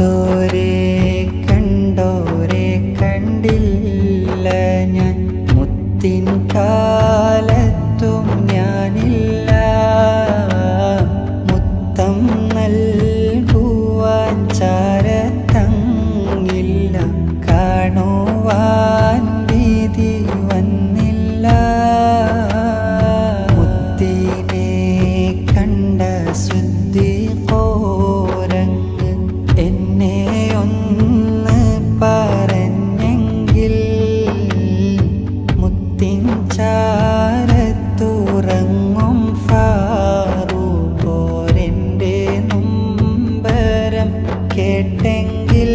കാത്തോരെ കണ്ടോരെ കണ്ടില്ല ഞാൻ, മുത്തിൻ കാലത്തും ഞാനില്ല. മുത്തം നൽകുവാൻ ചാരത്തങ്ങില്ല, കാണുവാൻ വിധി വന്നില്ല. മുത്തിനെ കണ്ട സുദ്ദീഖോരങ്ങ് എന്നെ ഒന്ന് പറഞ്ഞെങ്കിൽ, മുത്തിൻ ചാരത്തുറങ്ങും ഫാറൂഖോരെൻ്റെ നൊമ്പരം കേട്ടെങ്കിൽ.